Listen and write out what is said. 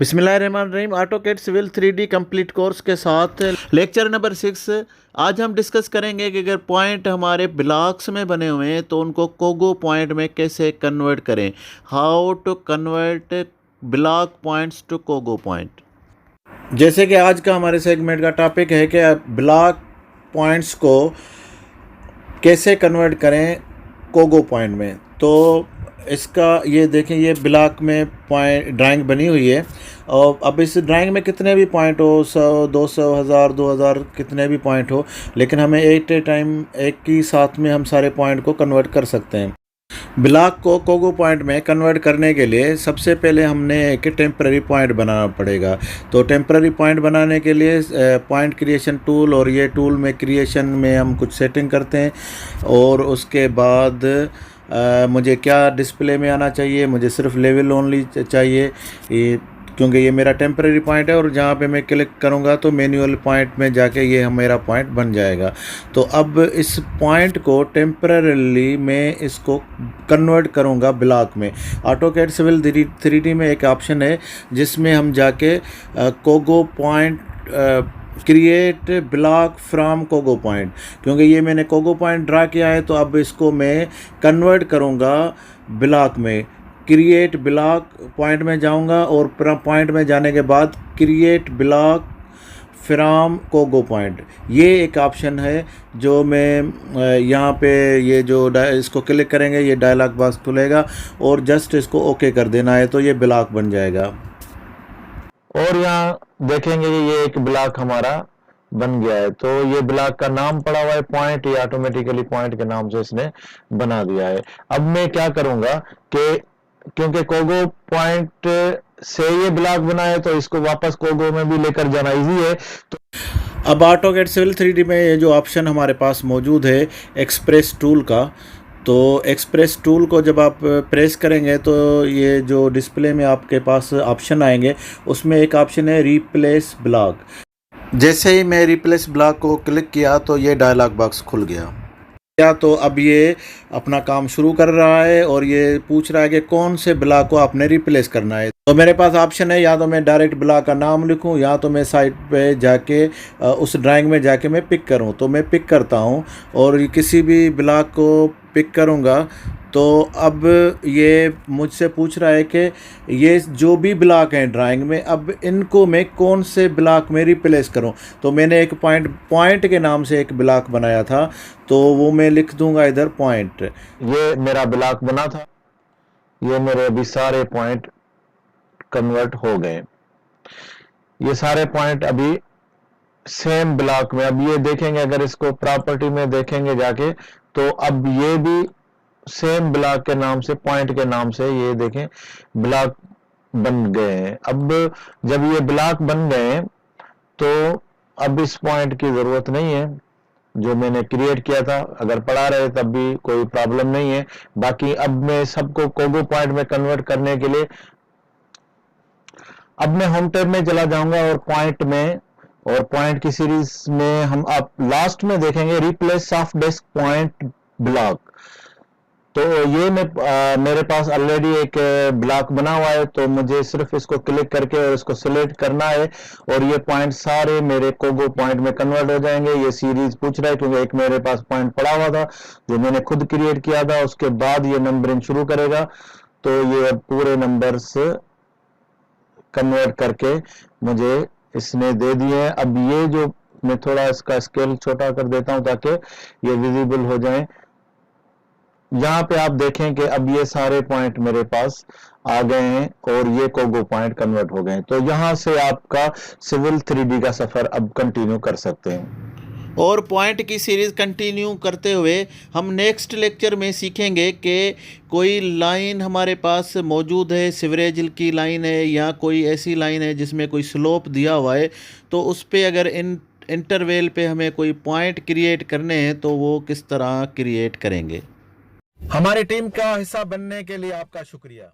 बिस्मिल्लाहिर्रहमानिर्रहीम। AutoCAD civil 3D complete course के साथ लेक्चर नंबर 6 आज हम डिस्कस करेंगे कि अगर पॉइंट हमारे ब्लॉक्स में बने हुए हैं तो उनको कोगो पॉइंट में कैसे कन्वर्ट करें। How to convert block points to COGO point. जैसे कि आज का हमारे सेगमेंट का टॉपिक है कि ब्लॉक पॉइंट्स को कैसे कन्वर्ट करें कोगो पॉइंट में। तो इसका ये देखें, ये ब्लॉक में पॉइंट ड्राइंग बनी हुई है और अब इस ड्राइंग में कितने भी पॉइंट हो, 100, 200, 1000, 2000 कितने भी पॉइंट हो, लेकिन हमें एट ए टाइम एक ही साथ में हम सारे पॉइंट को कन्वर्ट कर सकते हैं। ब्लॉक को कोगो पॉइंट में कन्वर्ट करने के लिए सबसे पहले हमने एक टेम्पररी पॉइंट बनाना पड़ेगा। तो टेम्पररी पॉइंट बनाने के लिए पॉइंट क्रिएशन टूल, और ये टूल में क्रिएशन में हम कुछ सेटिंग करते हैं और उसके बाद मुझे क्या डिस्प्ले में आना चाहिए, मुझे सिर्फ लेवल ओनली चाहिए क्योंकि ये मेरा टेम्पररी पॉइंट है और जहाँ पे मैं क्लिक करूँगा तो मैनुअल पॉइंट में जाके ये मेरा पॉइंट बन जाएगा। तो अब इस पॉइंट को टेम्पररीली मैं इसको कन्वर्ट करूँगा ब्लॉक में। ऑटोकैड सिविल 3D में एक ऑप्शन है जिसमें हम जाके COGO point create block from COGO point, क्योंकि ये मैंने कोगो पॉइंट ड्रा किया है तो अब इसको मैं कन्वर्ट करूँगा ब्लॉक में। क्रिएट ब्लॉक पॉइंट में जाऊंगा और पॉइंट में जाने के बाद create block from COGO point, ये एक ऑप्शन है जो मैं यहाँ पे ये जो इसको क्लिक करेंगे ये डायलॉग बॉक्स खुलेगा और जस्ट इसको ओके कर देना है तो ये ब्लॉक बन जाएगा। और यहाँ देखेंगे कि ये एक ब्लॉक हमारा बन गया है। तो ये ब्लॉक का नाम पड़ा हुआ है पॉइंट, ये ऑटोमेटिकली पॉइंट के नाम से इसने बना दिया है। अब मैं क्या करूंगा कि क्योंकि कोगो पॉइंट से ये ब्लॉक बना है तो इसको वापस कोगो में भी लेकर जाना इजी है। तो अब ऑटोकैड सिविल 3D में ये जो ऑप्शन हमारे पास मौजूद है एक्सप्रेस टूल का, तो एक्सप्रेस टूल को जब आप प्रेस करेंगे तो ये जो डिस्प्ले में आपके पास ऑप्शन आएंगे उसमें एक ऑप्शन है रिप्लेस ब्लॉक। जैसे ही मैं रिप्लेस ब्लॉक को क्लिक किया तो ये डायलॉग बॉक्स खुल गया। तो अब ये अपना काम शुरू कर रहा है और ये पूछ रहा है कि कौन से ब्लॉक को आपने रिप्लेस करना है। तो मेरे पास ऑप्शन है, या तो मैं डायरेक्ट ब्लॉक का नाम लिखूं या तो मैं साइट पे जाके उस ड्राइंग में जाके मैं पिक करूं। तो मैं पिक करता हूं और किसी भी ब्लॉक को पिक करूंगा। तो अब ये मुझसे पूछ रहा है कि ये जो भी ब्लॉक हैं ड्राइंग में, अब इनको मैं कौन से ब्लॉक में रिप्लेस करूं। तो मैंने एक पॉइंट के नाम से एक ब्लॉक बनाया था तो वो मैं लिख दूंगा इधर पॉइंट। ये मेरा ब्लॉक बना था, ये मेरे अभी सारे पॉइंट कन्वर्ट हो गए। ये सारे पॉइंट अभी सेम ब्लॉक में। अब ये देखेंगे, अगर इसको प्रॉपर्टी में देखेंगे जाके तो अब ये भी सेम ब्लॉक के नाम से, पॉइंट के नाम से ये देखें ब्लॉक बन गए हैं। अब जब ये ब्लॉक बन गए तो अब इस पॉइंट की जरूरत नहीं है जो मैंने क्रिएट किया था। अगर पढ़ा रहे तब भी कोई प्रॉब्लम नहीं है। बाकी अब मैं सबको कोगो पॉइंट में कन्वर्ट करने के लिए अब मैं होम टैब में चला जाऊंगा और पॉइंट में, और पॉइंट की सीरीज में हम आप लास्ट में देखेंगे replace of desk point block. तो ये मेरे पास ऑलरेडी एक ब्लॉक बना हुआ है तो मुझे सिर्फ इसको क्लिक करके और इसको सिलेक्ट करना है और ये पॉइंट सारे मेरे कोगो पॉइंट में कन्वर्ट हो जाएंगे। ये सीरीज पूछ रहा है क्योंकि एक मेरे पास पॉइंट पड़ा हुआ था जो मैंने खुद क्रिएट किया था, उसके बाद ये नंबरिंग शुरू करेगा। तो ये पूरे नंबर्स कन्वर्ट करके मुझे इसने दे दिए हैं। अब ये जो मैं थोड़ा इसका स्केल छोटा कर देता हूं ताकि ये विजिबल हो जाए। यहाँ पे आप देखें कि अब ये सारे पॉइंट मेरे पास आ गए हैं और ये कोगो पॉइंट कन्वर्ट हो गए। तो यहाँ से आपका सिविल 3D का सफर अब कंटिन्यू कर सकते हैं। और पॉइंट की सीरीज़ कंटिन्यू करते हुए हम नेक्स्ट लेक्चर में सीखेंगे कि कोई लाइन हमारे पास मौजूद है, सिवरेज की लाइन है या कोई ऐसी लाइन है जिसमें कोई स्लोप दिया हुआ है, तो उस पे अगर इंटरवल पे हमें कोई पॉइंट क्रिएट करने हैं तो वो किस तरह क्रिएट करेंगे। हमारी टीम का हिस्सा बनने के लिए आपका शुक्रिया।